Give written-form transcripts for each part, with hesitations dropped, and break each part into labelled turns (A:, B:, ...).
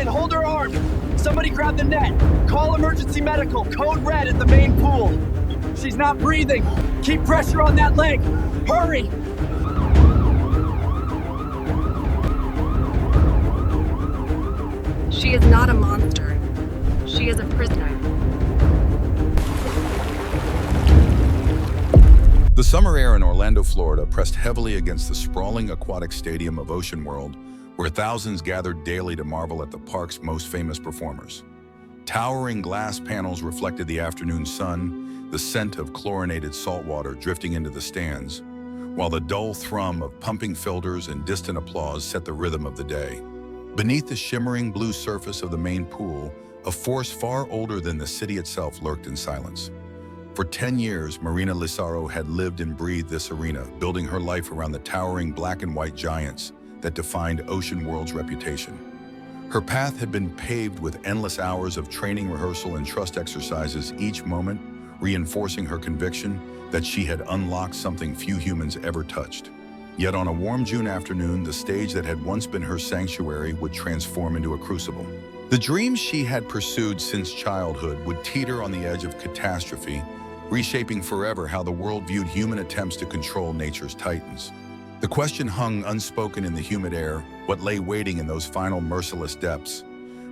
A: in, hold her arm! Somebody grab the net! Call emergency medical, code red at the main pool! She's not breathing! Keep pressure on that leg! Hurry!
B: She is not a monster. She is a prisoner.
C: The summer air in Orlando, Florida pressed heavily against the sprawling aquatic stadium of Ocean World, where thousands gathered daily to marvel at the park's most famous performers. Towering glass panels reflected the afternoon sun, the scent of chlorinated saltwater drifting into the stands, while the dull thrum of pumping filters and distant applause set the rhythm of the day. Beneath the shimmering blue surface of the main pool, a force far older than the city itself lurked in silence. For 10 years, Marina Lysaro had lived and breathed this arena, building her life around the towering black and white giants that defined Ocean World's reputation. Her path had been paved with endless hours of training, rehearsal, and trust exercises, each moment reinforcing her conviction that she had unlocked something few humans ever touched. Yet on a warm June afternoon, the stage that had once been her sanctuary would transform into a crucible. The dreams she had pursued since childhood would teeter on the edge of catastrophe, reshaping forever how the world viewed human attempts to control nature's titans. The question hung unspoken in the humid air, what lay waiting in those final merciless depths.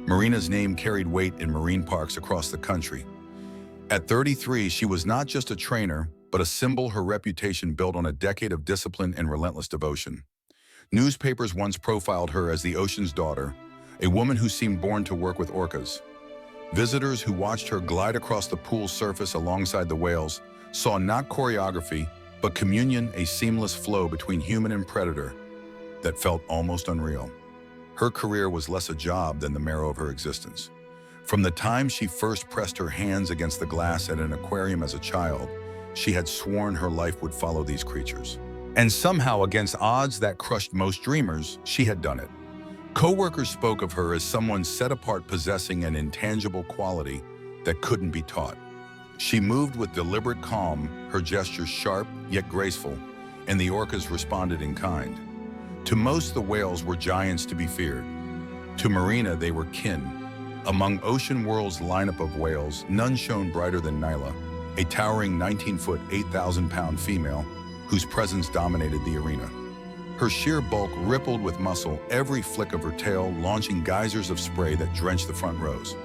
C: Marina's name carried weight in marine parks across the country. At 33, she was not just a trainer, but a symbol her reputation built on a decade of discipline and relentless devotion. Newspapers once profiled her as the ocean's daughter, a woman who seemed born to work with orcas. Visitors who watched her glide across the pool's surface alongside the whales saw not choreography, but communion, a seamless flow between human and predator that felt almost unreal. Her career was less a job than the marrow of her existence. From the time she first pressed her hands against the glass at an aquarium as a child, she had sworn her life would follow these creatures. And somehow, against odds that crushed most dreamers, she had done it. Co-workers spoke of her as someone set apart, possessing an intangible quality that couldn't be taught. She moved with deliberate calm, her gestures sharp yet graceful, and the orcas responded in kind. To most, the whales were giants to be feared. To Marina, they were kin. Among Ocean World's lineup of whales, none shone brighter than Nyla, a towering 19-foot, 8,000-pound female whose presence dominated the arena. Her sheer bulk rippled with muscle, every flick of her tail launching geysers of spray that drenched the front rows.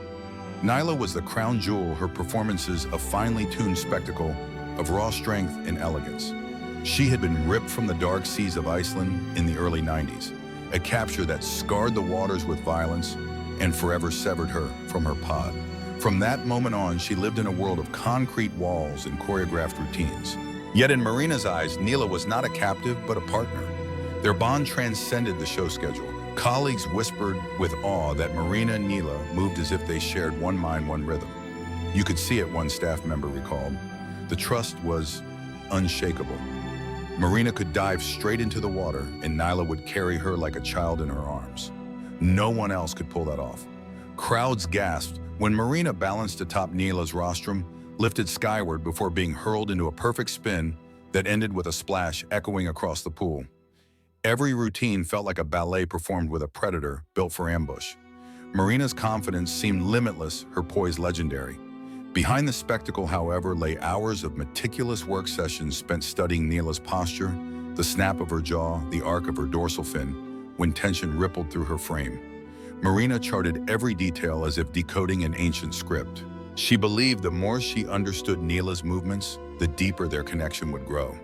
C: Nyla was the crown jewel, her performances a finely tuned spectacle of raw strength and elegance. She had been ripped from the dark seas of Iceland in the early 90s, a capture that scarred the waters with violence and forever severed her from her pod. From that moment on, she lived in a world of concrete walls and choreographed routines. Yet in Marina's eyes, Nyla was not a captive, but a partner. Their bond transcended the show schedule. Colleagues whispered with awe that Marina and Nyla moved as if they shared one mind, one rhythm. You could see it, one staff member recalled. The trust was unshakable. Marina could dive straight into the water, and Nyla would carry her like a child in her arms. No one else could pull that off. Crowds gasped when Marina balanced atop Nyla's rostrum, lifted skyward before being hurled into a perfect spin that ended with a splash echoing across the pool. Every routine felt like a ballet performed with a predator built for ambush. Marina's confidence seemed limitless, her poise legendary. Behind the spectacle, however, lay hours of meticulous work sessions spent studying Nyla's posture, the snap of her jaw, the arc of her dorsal fin, when tension rippled through her frame. Marina charted every detail as if decoding an ancient script. She believed the more she understood Nyla's movements, the deeper their connection would grow.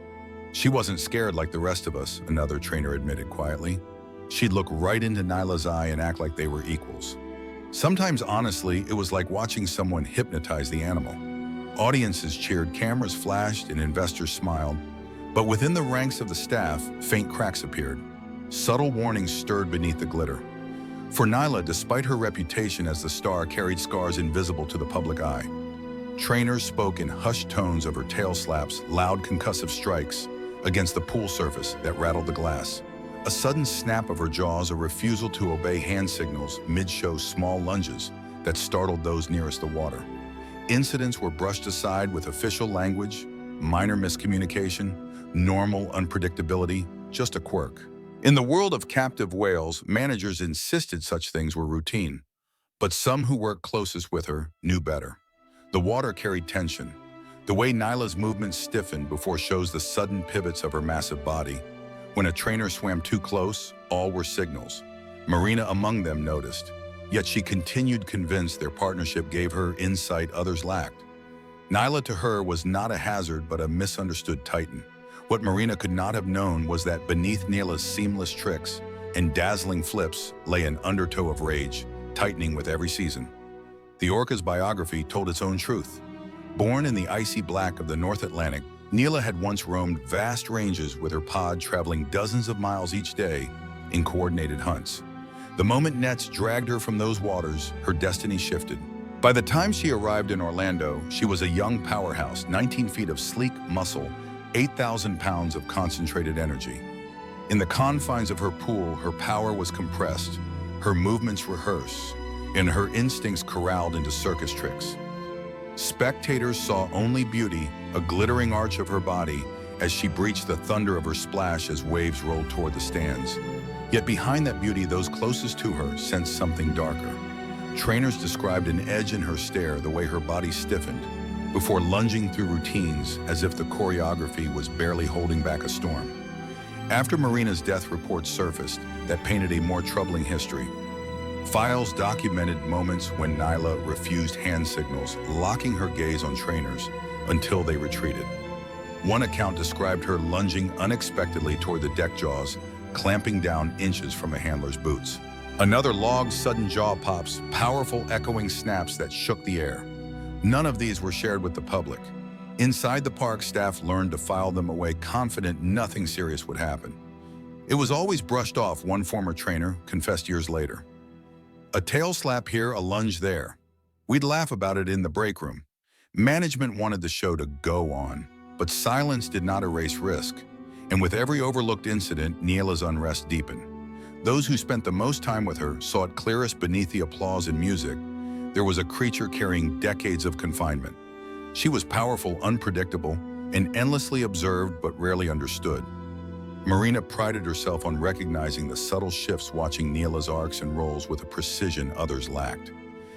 C: She wasn't scared like the rest of us, another trainer admitted quietly. She'd look right into Nyla's eye and act like they were equals. Sometimes, honestly, it was like watching someone hypnotize the animal. Audiences cheered, cameras flashed, and investors smiled. But within the ranks of the staff, faint cracks appeared. Subtle warnings stirred beneath the glitter. For Nyla, despite her reputation as the star, carried scars invisible to the public eye. Trainers spoke in hushed tones of her tail slaps, loud concussive strikes against the pool surface that rattled the glass. A sudden snap of her jaws, a refusal to obey hand signals, mid-show small lunges that startled those nearest the water. Incidents were brushed aside with official language, minor miscommunication, normal unpredictability, just a quirk. In the world of captive whales, managers insisted such things were routine. But some who worked closest with her knew better. The water carried tension. The way Nyla's movements stiffened before shows the sudden pivots of her massive body. When a trainer swam too close, all were signals. Marina among them noticed, yet she continued convinced their partnership gave her insight others lacked. Nyla to her was not a hazard but a misunderstood titan. What Marina could not have known was that beneath Nyla's seamless tricks and dazzling flips lay an undertow of rage, tightening with every season. The Orca's biography told its own truth. Born in the icy black of the North Atlantic, Nyla had once roamed vast ranges with her pod traveling dozens of miles each day in coordinated hunts. The moment nets dragged her from those waters, her destiny shifted. By the time she arrived in Orlando, she was a young powerhouse, 19 feet of sleek muscle, 8,000 pounds of concentrated energy. In the confines of her pool, her power was compressed, her movements rehearsed, and her instincts corralled into circus tricks. Spectators saw only beauty, a glittering arch of her body, as she breached the thunder of her splash as waves rolled toward the stands. Yet behind that beauty, those closest to her sensed something darker. Trainers described an edge in her stare, the way her body stiffened, before lunging through routines as if the choreography was barely holding back a storm. After Marina's death reports surfaced that painted a more troubling history. Files documented moments when Nyla refused hand signals, locking her gaze on trainers until they retreated. One account described her lunging unexpectedly toward the deck jaws, clamping down inches from a handler's boots. Another logged sudden jaw pops, powerful echoing snaps that shook the air. None of these were shared with the public. Inside the park, staff learned to file them away, confident nothing serious would happen. It was always brushed off, one former trainer confessed years later. A tail slap here, a lunge there. We'd laugh about it in the break room. Management wanted the show to go on, but silence did not erase risk. And with every overlooked incident, Nyla's unrest deepened. Those who spent the most time with her saw it clearest beneath the applause and music. There was a creature carrying decades of confinement. She was powerful, unpredictable, and endlessly observed but rarely understood. Marina prided herself on recognizing the subtle shifts, watching Nyla's arcs and rolls with a precision others lacked.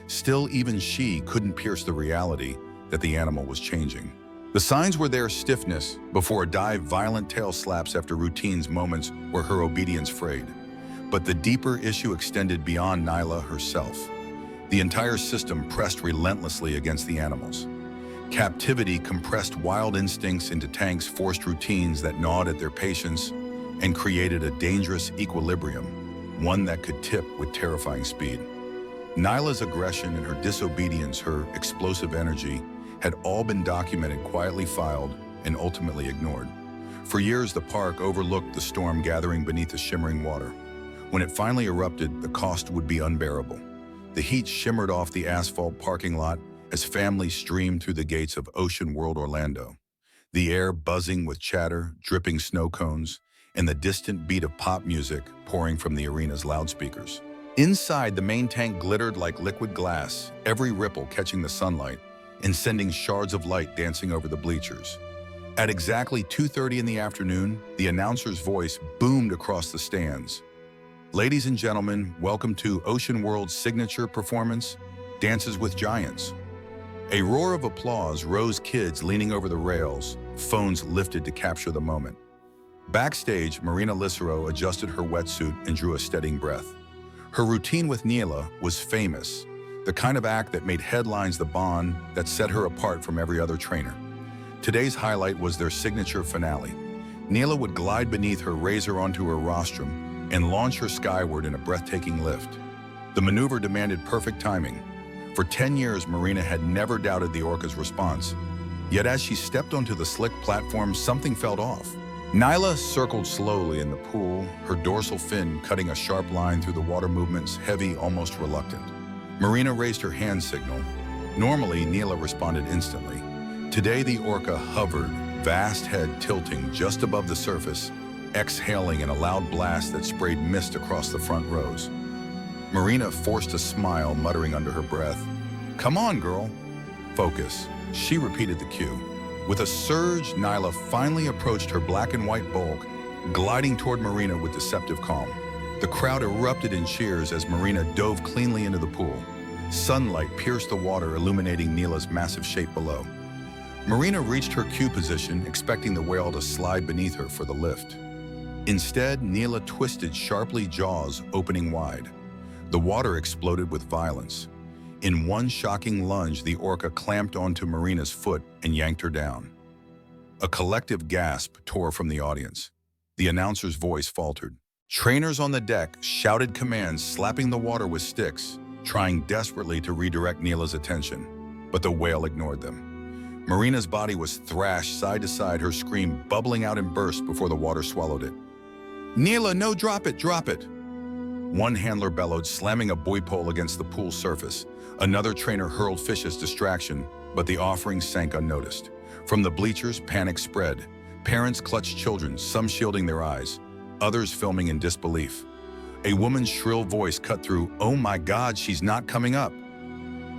C: Still, even she couldn't pierce the reality that the animal was changing. The signs were there: stiffness before a dive, violent tail slaps after routines, moments where her obedience frayed. But the deeper issue extended beyond Nyla herself. The entire system pressed relentlessly against the animals. Captivity compressed wild instincts into tanks, forced routines that gnawed at their patience, and created a dangerous equilibrium, one that could tip with terrifying speed. Nyla's aggression and her disobedience, her explosive energy, had all been documented, quietly filed, and ultimately ignored. For years, the park overlooked the storm gathering beneath the shimmering water. When it finally erupted, the cost would be unbearable. The heat shimmered off the asphalt parking lot as families streamed through the gates of Ocean World Orlando. The air buzzing with chatter, dripping snow cones, and the distant beat of pop music pouring from the arena's loudspeakers. Inside, the main tank glittered like liquid glass, every ripple catching the sunlight and sending shards of light dancing over the bleachers. At exactly 2:30 in the afternoon, the announcer's voice boomed across the stands. Ladies and gentlemen, welcome to Ocean World's signature performance, Dances with Giants. A roar of applause rose, kids leaning over the rails, phones lifted to capture the moment. Backstage, Marina Lysaro adjusted her wetsuit and drew a steadying breath. Her routine with Nyla was famous, the kind of act that made headlines, the bond that set her apart from every other trainer. Today's highlight was their signature finale. Nyla would glide beneath her, raise her onto her rostrum, and launch her skyward in a breathtaking lift. The maneuver demanded perfect timing. For 10 years, Marina had never doubted the Orca's response. Yet as she stepped onto the slick platform, something felt off. Nyla circled slowly in the pool, her dorsal fin cutting a sharp line through the water movements, heavy, almost reluctant. Marina raised her hand signal. Normally, Nyla responded instantly. Today, the Orca hovered, vast head tilting just above the surface, exhaling in a loud blast that sprayed mist across the front rows. Marina forced a smile, muttering under her breath, "Come on, girl." "Focus." She repeated the cue. With a surge, Nyla finally approached her black and white bulk, gliding toward Marina with deceptive calm. The crowd erupted in cheers as Marina dove cleanly into the pool. Sunlight pierced the water, illuminating Nyla's massive shape below. Marina reached her cue position, expecting the whale to slide beneath her for the lift. Instead, Nyla twisted sharply, jaws opening wide. The water exploded with violence. In one shocking lunge, the orca clamped onto Marina's foot and yanked her down. A collective gasp tore from the audience. The announcer's voice faltered. Trainers on the deck shouted commands, slapping the water with sticks, trying desperately to redirect Nyla's attention, but the whale ignored them. Marina's body was thrashed side to side, her scream bubbling out in bursts before the water swallowed it. "Nyla, no, drop it, drop it!" One handler bellowed, slamming a buoy pole against the pool's surface. Another trainer hurled fish as distraction, but the offering sank unnoticed. From the bleachers, panic spread. Parents clutched children, some shielding their eyes, others filming in disbelief. A woman's shrill voice cut through, "Oh my God, she's not coming up!"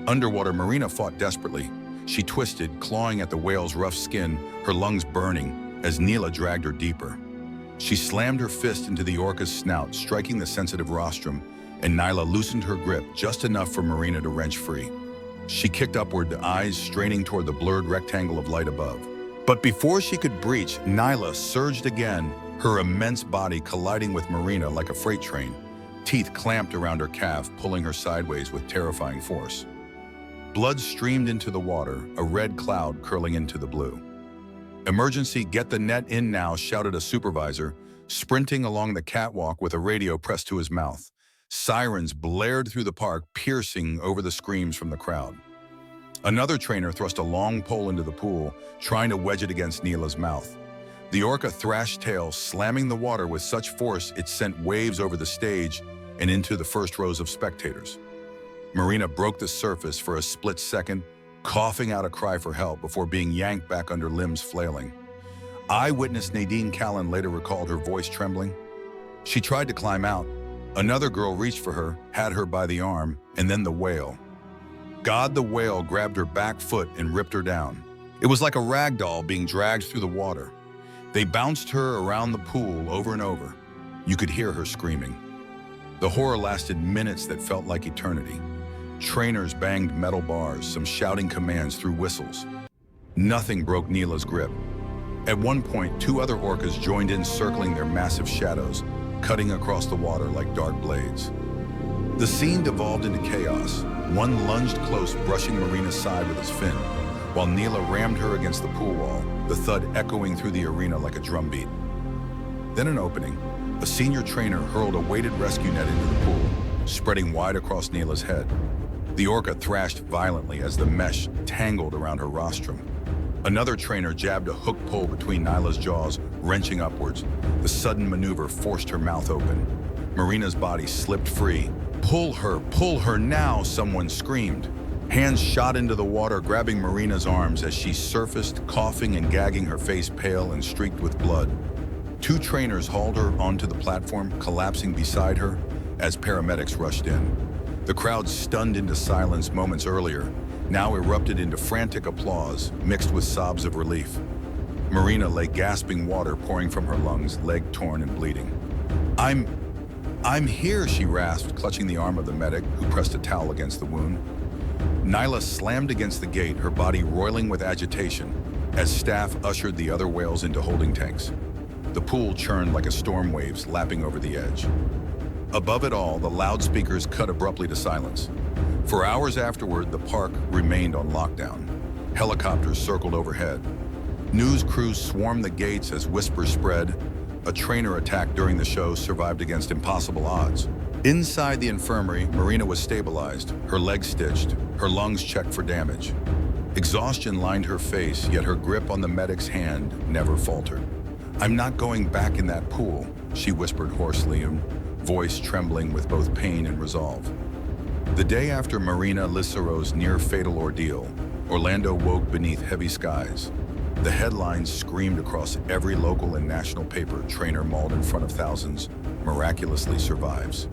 C: Underwater, Marina fought desperately. She twisted, clawing at the whale's rough skin, her lungs burning, as Nyla dragged her deeper. She slammed her fist into the orca's snout, striking the sensitive rostrum, and Nyla loosened her grip just enough for Marina to wrench free. She kicked upward, the eyes straining toward the blurred rectangle of light above. But before she could breach, Nyla surged again, her immense body colliding with Marina like a freight train, teeth clamped around her calf, pulling her sideways with terrifying force. Blood streamed into the water, a red cloud curling into the blue. "Emergency, get the net in now," shouted a supervisor, sprinting along the catwalk with a radio pressed to his mouth. Sirens blared through the park, piercing over the screams from the crowd. Another trainer thrust a long pole into the pool, trying to wedge it against Nyla's mouth. The orca thrashed tail, slamming the water with such force it sent waves over the stage and into the first rows of spectators. Marina broke the surface for a split second, coughing out a cry for help before being yanked back under, limbs flailing. Eyewitness Nadine Callan later recalled her voice trembling. She tried to climb out. Another girl reached for her, had her by the arm, and then the whale. The whale grabbed her back foot and ripped her down. It was like a rag doll being dragged through the water. They bounced her around the pool over and over. You could hear her screaming. The horror lasted minutes that felt like eternity. Trainers banged metal bars, some shouting commands through whistles. Nothing broke Nyla's grip. At one point, two other orcas joined in, circling their massive shadows, cutting across the water like dark blades. The scene devolved into chaos. One lunged close, brushing Marina's side with his fin, while Nyla rammed her against the pool wall, the thud echoing through the arena like a drumbeat. Then an opening. A senior trainer hurled a weighted rescue net into the pool, spreading wide across Nyla's head. The orca thrashed violently as the mesh tangled around her rostrum. Another trainer jabbed a hook pole between Nyla's jaws, wrenching upwards. The sudden maneuver forced her mouth open. Marina's body slipped free. Pull her now," someone screamed. Hands shot into the water, grabbing Marina's arms as she surfaced, coughing and gagging, her face pale and streaked with blood. Two trainers hauled her onto the platform, collapsing beside her as paramedics rushed in. The crowd, stunned into silence moments earlier, now erupted into frantic applause, mixed with sobs of relief. Marina lay gasping, water pouring from her lungs, leg torn and bleeding. I'm here," she rasped, clutching the arm of the medic, who pressed a towel against the wound. Nyla slammed against the gate, her body roiling with agitation, as staff ushered the other whales into holding tanks. The pool churned like a storm, waves lapping over the edge. Above it all, the loudspeakers cut abruptly to silence. For hours afterward, the park remained on lockdown. Helicopters circled overhead. News crews swarmed the gates as whispers spread. A trainer attacked during the show survived against impossible odds. Inside the infirmary, Marina was stabilized, her legs stitched, her lungs checked for damage. Exhaustion lined her face, yet her grip on the medic's hand never faltered. "I'm not going back in that pool," she whispered hoarsely, voice trembling with both pain and resolve. The day after Marina Lysaro's near-fatal ordeal, Orlando woke beneath heavy skies. The headlines screamed across every local and national paper: "Trainer mauled in front of thousands, miraculously survives."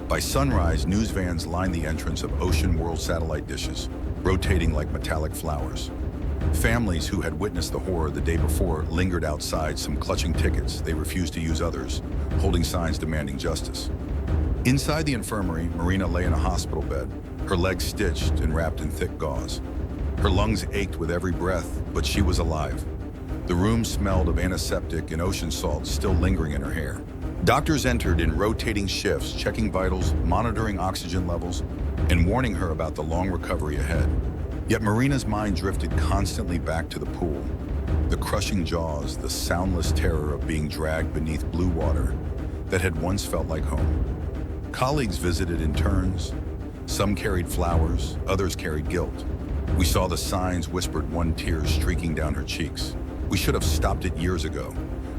C: By sunrise, news vans lined the entrance of Ocean World satellite dishes, rotating like metallic flowers. Families who had witnessed the horror the day before lingered outside, some clutching tickets they refused to use, others holding signs demanding justice. Inside the infirmary, Marina lay in a hospital bed, her legs stitched and wrapped in thick gauze. Her lungs ached with every breath, but she was alive. The room smelled of antiseptic and ocean salt still lingering in her hair. Doctors entered in rotating shifts, checking vitals, monitoring oxygen levels, and warning her about the long recovery ahead. Yet Marina's mind drifted constantly back to the pool. The crushing jaws, the soundless terror of being dragged beneath blue water that had once felt like home. Colleagues visited in turns. Some carried flowers, others carried guilt. We saw the signs, whispered one, tears streaking down her cheeks. We should have stopped it years ago.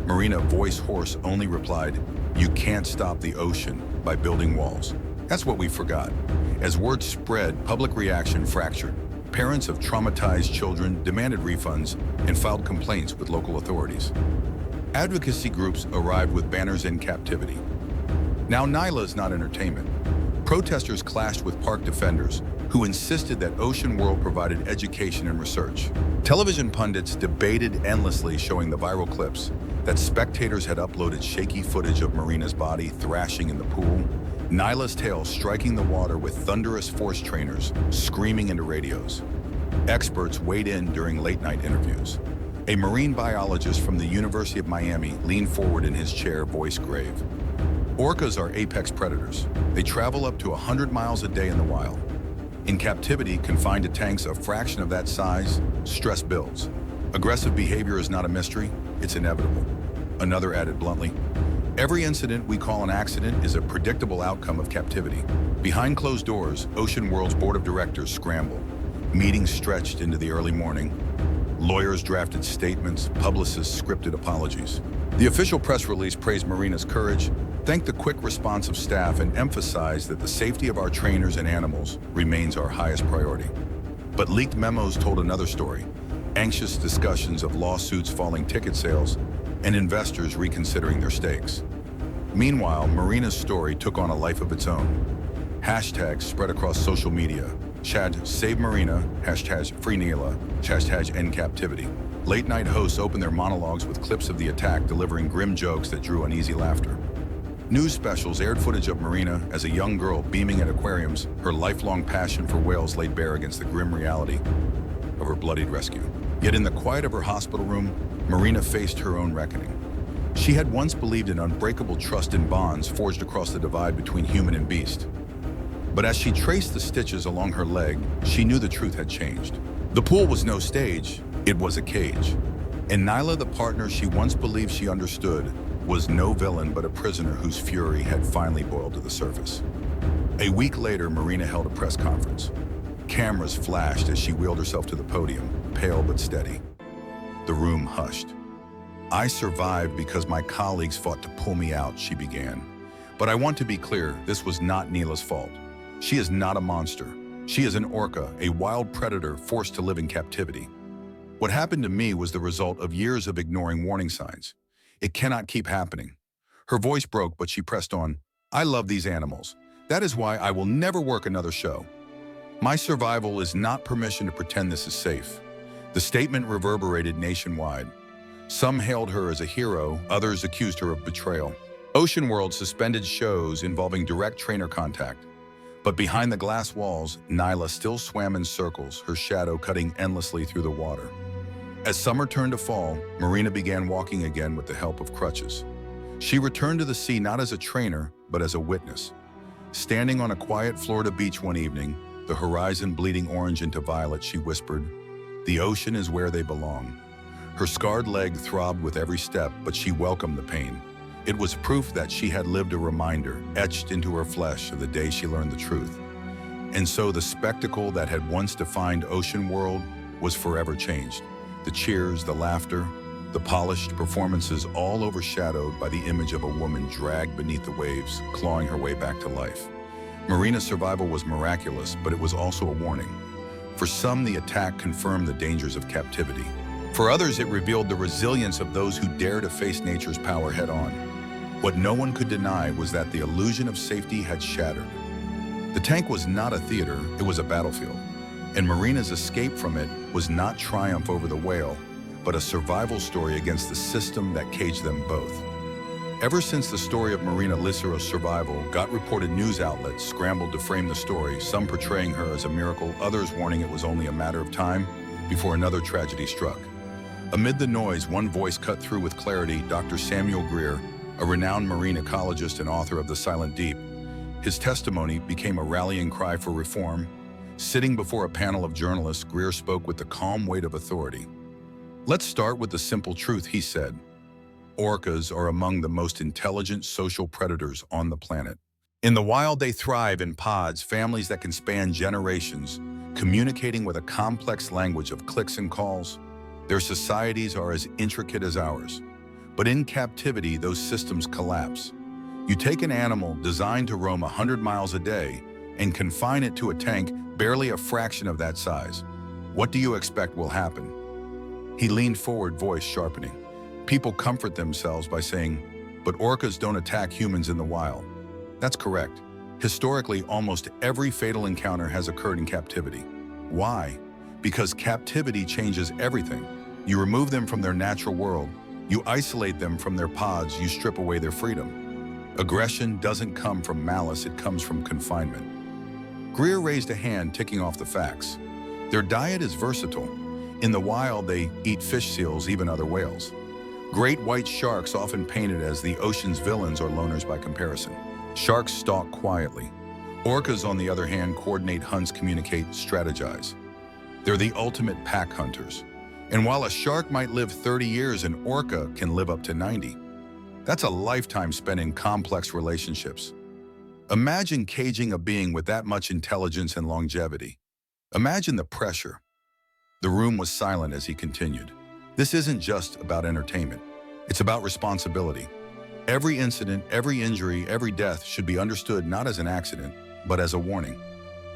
C: Marina, voice hoarse, only replied, "You can't stop the ocean by building walls." That's what we forgot. As word spread, public reaction fractured. Parents of traumatized children demanded refunds and filed complaints with local authorities. Advocacy groups arrived with banners in captivity. Now Nyla is not entertainment. Protesters clashed with park defenders who insisted that Ocean World provided education and research. Television pundits debated endlessly, showing the viral clips that spectators had uploaded shaky footage of Marina's body thrashing in the pool, Nyla's tail striking the water with thunderous force trainers screaming into radios. Experts weighed in during late-night interviews. A marine biologist from the University of Miami leaned forward in his chair, voice grave. Orcas are apex predators. They travel up to 100 miles a day in the wild. In captivity, confined to tanks a fraction of that size, stress builds. Aggressive behavior is not a mystery, it's inevitable. Another added bluntly, every incident we call an accident is a predictable outcome of captivity. Behind closed doors, Ocean World's board of directors scrambled. Meetings stretched into the early morning. Lawyers drafted statements, publicists scripted apologies. The official press release praised Marina's courage, thanked the quick response of staff, and emphasized that the safety of our trainers and animals remains our highest priority. But leaked memos told another story. Anxious discussions of lawsuits, falling ticket sales, and investors reconsidering their stakes. Meanwhile, Marina's story took on a life of its own. Hashtags spread across social media. #Save Marina, #Free Nyla, #End Captivity. Late-night hosts opened their monologues with clips of the attack, delivering grim jokes that drew uneasy laughter. News specials aired footage of Marina as a young girl beaming at aquariums, her lifelong passion for whales laid bare against the grim reality of her bloodied rescue. Yet in the quiet of her hospital room, Marina faced her own reckoning. She had once believed in unbreakable trust and bonds forged across the divide between human and beast. But as she traced the stitches along her leg, she knew the truth had changed. The pool was no stage, it was a cage. And Nyla, the partner she once believed she understood, was no villain but a prisoner whose fury had finally boiled to the surface. A week later, Marina held a press conference. Cameras flashed as she wheeled herself to the podium, pale but steady. The room hushed. "I survived because my colleagues fought to pull me out," she began. "But I want to be clear, this was not Nyla's fault. She is not a monster. She is an orca, a wild predator forced to live in captivity. What happened to me was the result of years of ignoring warning signs. It cannot keep happening." Her voice broke, but she pressed on. "I love these animals. That is why I will never work another show. My survival is not permission to pretend this is safe." The statement reverberated nationwide. Some hailed her as a hero, others accused her of betrayal. Ocean World suspended shows involving direct trainer contact. But behind the glass walls, Nyla still swam in circles, her shadow cutting endlessly through the water. As summer turned to fall, Marina began walking again with the help of crutches. She returned to the sea not as a trainer, but as a witness. Standing on a quiet Florida beach one evening, the horizon bleeding orange into violet, she whispered, "The ocean is where they belong." Her scarred leg throbbed with every step, but she welcomed the pain. It was proof that she had lived, a reminder, etched into her flesh of the day she learned the truth. And so the spectacle that had once defined Ocean World was forever changed. The cheers, the laughter, the polished performances, all overshadowed by the image of a woman dragged beneath the waves, clawing her way back to life. Marina's survival was miraculous, but it was also a warning. For some, the attack confirmed the dangers of captivity. For others, it revealed the resilience of those who dare to face nature's power head-on. What no one could deny was that the illusion of safety had shattered. The tank was not a theater, it was a battlefield. And Marina's escape from it was not triumph over the whale, but a survival story against the system that caged them both. Ever since the story of Marina Lysaro's survival got reported, news outlets scrambled to frame the story, some portraying her as a miracle, others warning it was only a matter of time before another tragedy struck. Amid the noise, one voice cut through with clarity: Dr. Samuel Greer, a renowned marine ecologist and author of The Silent Deep. His testimony became a rallying cry for reform. Sitting before a panel of journalists, Greer spoke with the calm weight of authority. "Let's start with the simple truth," he said. "Orcas are among the most intelligent social predators on the planet. In the wild, they thrive in pods, families that can span generations, communicating with a complex language of clicks and calls. Their societies are as intricate as ours. But in captivity, those systems collapse. You take an animal designed to roam 100 miles a day and confine it to a tank barely a fraction of that size. What do you expect will happen?" He leaned forward, voice sharpening. "People comfort themselves by saying, 'But orcas don't attack humans in the wild.' That's correct. Historically, almost every fatal encounter has occurred in captivity. Why? Because captivity changes everything. You remove them from their natural world. You isolate them from their pods. You strip away their freedom. Aggression doesn't come from malice, it comes from confinement." Greer raised a hand, ticking off the facts. "Their diet is versatile. In the wild, they eat fish, seals, even other whales. Great white sharks, often painted as the ocean's villains or loners by comparison. Sharks stalk quietly. Orcas, on the other hand, coordinate hunts, communicate, strategize. They're the ultimate pack hunters. And while a shark might live 30 years, an orca can live up to 90. That's a lifetime spent in complex relationships. Imagine caging a being with that much intelligence and longevity. Imagine the pressure." The room was silent as he continued. "This isn't just about entertainment. It's about responsibility. Every incident, every injury, every death should be understood not as an accident, but as a warning.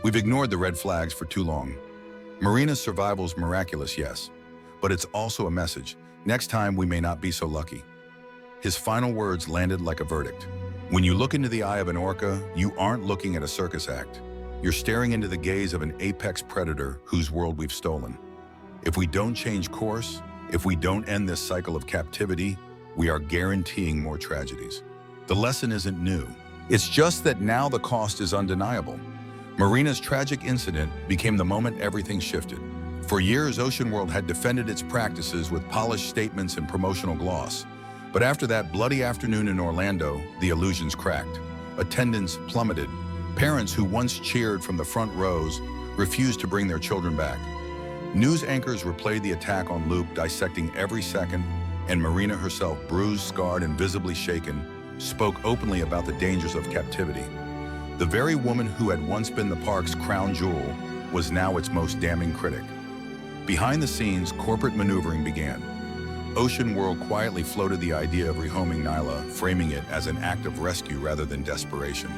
C: We've ignored the red flags for too long. Marina's survival's miraculous, yes, but it's also a message. Next time, we may not be so lucky." His final words landed like a verdict. When you look into the eye of an orca, you aren't looking at a circus act. You're staring into the gaze of an apex predator whose world we've stolen. If we don't change course, if we don't end this cycle of captivity, we are guaranteeing more tragedies. The lesson isn't new. It's just that now the cost is undeniable. Marina's tragic incident became the moment everything shifted. For years, Ocean World had defended its practices with polished statements and promotional gloss. But after that bloody afternoon in Orlando, the illusions cracked. Attendance plummeted. Parents who once cheered from the front rows refused to bring their children back. News anchors replayed the attack on loop, dissecting every second, and Marina herself, bruised, scarred, and visibly shaken, spoke openly about the dangers of captivity. The very woman who had once been the park's crown jewel was now its most damning critic. Behind the scenes, corporate maneuvering began. Ocean World quietly floated the idea of rehoming Nyla, framing it as an act of rescue rather than desperation.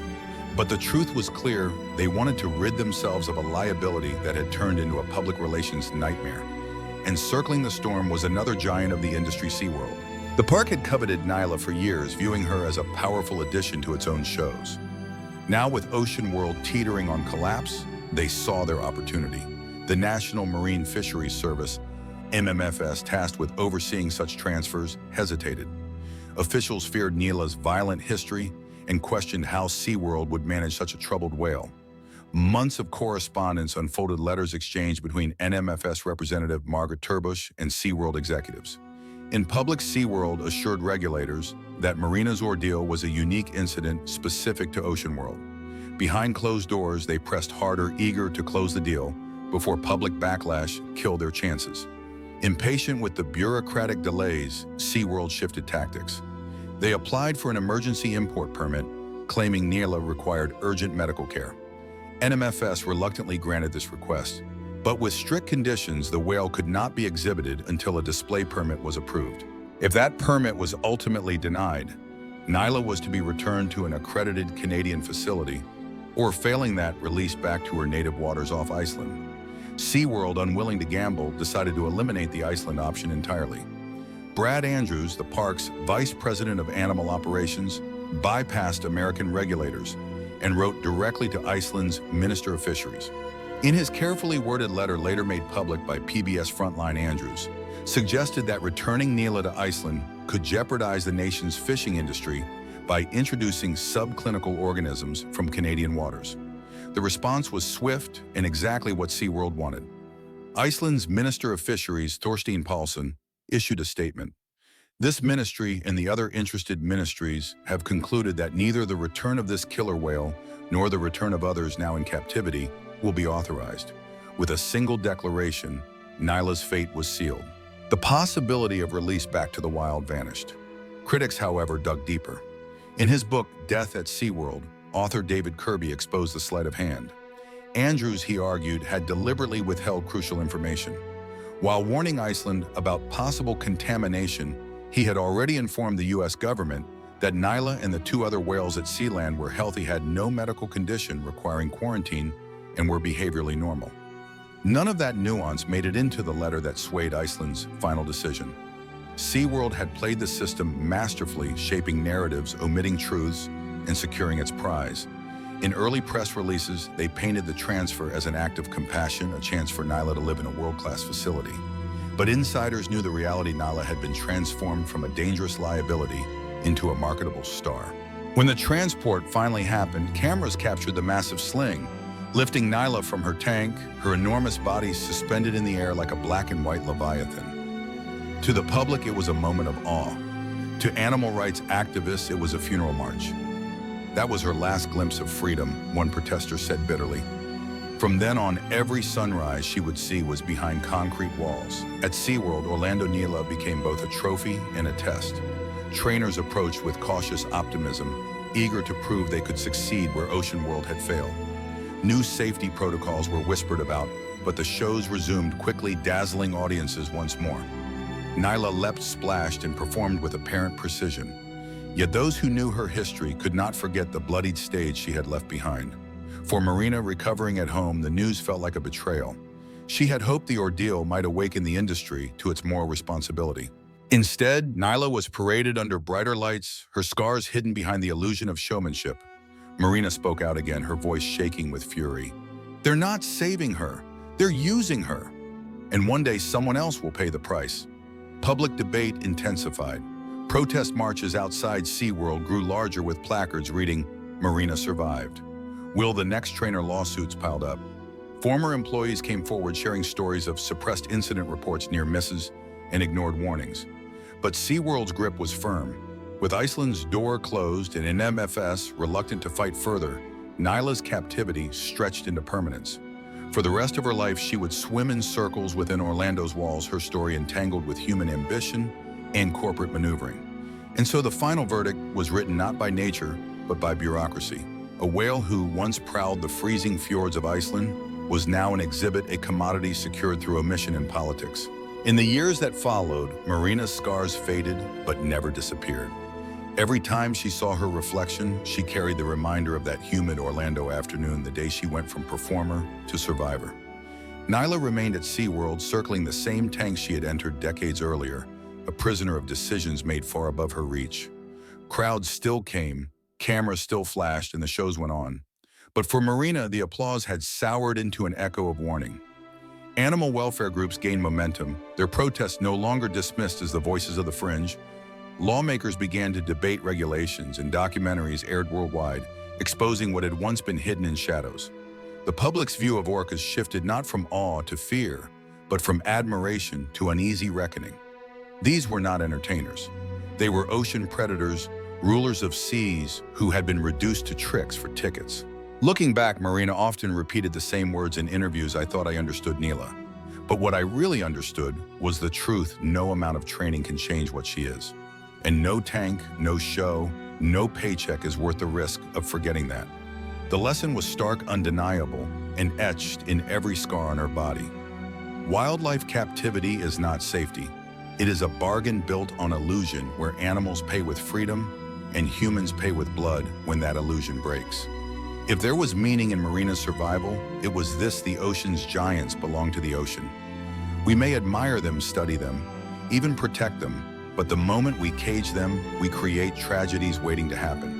C: But the truth was clear: they wanted to rid themselves of a liability that had turned into a public relations nightmare. And circling the storm was another giant of the industry, SeaWorld. The park had coveted Nyla for years, viewing her as a powerful addition to its own shows. Now, with Ocean World teetering on collapse, they saw their opportunity. The National Marine Fisheries Service, NMFS, tasked with overseeing such transfers, hesitated. Officials feared Nyla's violent history and questioned how SeaWorld would manage such a troubled whale. Months of correspondence unfolded, letters exchanged between NMFS representative Margaret Turbush and SeaWorld executives. In public, SeaWorld assured regulators that Marina's ordeal was a unique incident specific to Ocean World. Behind closed doors, they pressed harder, eager to close the deal before public backlash killed their chances. Impatient with the bureaucratic delays, SeaWorld shifted tactics. They applied for an emergency import permit, claiming Nyla required urgent medical care. NMFS reluctantly granted this request, but with strict conditions: the whale could not be exhibited until a display permit was approved. If that permit was ultimately denied, Nyla was to be returned to an accredited Canadian facility, or failing that, released back to her native waters off Iceland. SeaWorld, unwilling to gamble, decided to eliminate the Iceland option entirely. Brad Andrews, the park's vice president of animal operations, bypassed American regulators and wrote directly to Iceland's Minister of Fisheries. In his carefully worded letter, later made public by PBS Frontline, Andrews suggested that returning Nyla to Iceland could jeopardize the nation's fishing industry by introducing subclinical organisms from Canadian waters. The response was swift and exactly what SeaWorld wanted. Iceland's Minister of Fisheries, Thorstein Paulsson, issued a statement. This ministry and the other interested ministries have concluded that neither the return of this killer whale nor the return of others now in captivity will be authorized. With a single declaration, Nyla's fate was sealed. The possibility of release back to the wild vanished. Critics, however, dug deeper. In his book, Death at SeaWorld, author David Kirby exposed the sleight of hand. Andrews, he argued, had deliberately withheld crucial information. While warning Iceland about possible contamination, he had already informed the U.S. government that Nyla and the 2 other whales at Sealand were healthy, had no medical condition requiring quarantine, and were behaviorally normal. None of that nuance made it into the letter that swayed Iceland's final decision. SeaWorld had played the system masterfully, shaping narratives, omitting truths, and securing its prize. In early press releases, they painted the transfer as an act of compassion, a chance for Nyla to live in a world-class facility. But insiders knew the reality. Nyla had been transformed from a dangerous liability into a marketable star. When the transport finally happened, cameras captured the massive sling, lifting Nyla from her tank, her enormous body suspended in the air like a black and white leviathan. To the public, it was a moment of awe. To animal rights activists, it was a funeral march. That was her last glimpse of freedom, one protester said bitterly. From then on, every sunrise she would see was behind concrete walls. At SeaWorld, Orlando Nyla became both a trophy and a test. Trainers approached with cautious optimism, eager to prove they could succeed where Ocean World had failed. New safety protocols were whispered about, but the shows resumed quickly, dazzling audiences once more. Nyla leapt, splashed, and performed with apparent precision. Yet those who knew her history could not forget the bloodied stage she had left behind. For Marina, recovering at home, the news felt like a betrayal. She had hoped the ordeal might awaken the industry to its moral responsibility. Instead, Nyla was paraded under brighter lights, her scars hidden behind the illusion of showmanship. Marina spoke out again, her voice shaking with fury. They're not saving her, they're using her. And one day someone else will pay the price. Public debate intensified. Protest marches outside SeaWorld grew larger with placards reading, "Marina survived." Will the next trainer? Lawsuits piled up. Former employees came forward sharing stories of suppressed incident reports, near misses, and ignored warnings. But SeaWorld's grip was firm. With Iceland's door closed and NMFS reluctant to fight further, Nyla's captivity stretched into permanence. For the rest of her life, she would swim in circles within Orlando's walls, her story entangled with human ambition and corporate maneuvering. And so the final verdict was written not by nature, but by bureaucracy. A whale who once prowled the freezing fjords of Iceland was now an exhibit, a commodity secured through omission and politics. In the years that followed, Marina's scars faded but never disappeared. Every time she saw her reflection, she carried the reminder of that humid Orlando afternoon, the day she went from performer to survivor. Nyla remained at SeaWorld, circling the same tank she had entered decades earlier, a prisoner of decisions made far above her reach. Crowds still came, cameras still flashed, and the shows went on. But for Marina, the applause had soured into an echo of warning. Animal welfare groups gained momentum, their protests no longer dismissed as the voices of the fringe. Lawmakers began to debate regulations, and documentaries aired worldwide, exposing what had once been hidden in shadows. The public's view of orcas shifted not from awe to fear, but from admiration to uneasy reckoning. These were not entertainers. They were ocean predators, rulers of seas who had been reduced to tricks for tickets. Looking back, Marina often repeated the same words in interviews. I thought I understood Nyla. But what I really understood was the truth. No amount of training can change what she is. And no tank, no show, no paycheck is worth the risk of forgetting that. The lesson was stark, undeniable, and etched in every scar on her body. Wildlife captivity is not safety. It is a bargain built on illusion, where animals pay with freedom and humans pay with blood when that illusion breaks. If there was meaning in Marina's survival, it was this: the ocean's giants belong to the ocean. We may admire them, study them, even protect them, but the moment we cage them, we create tragedies waiting to happen.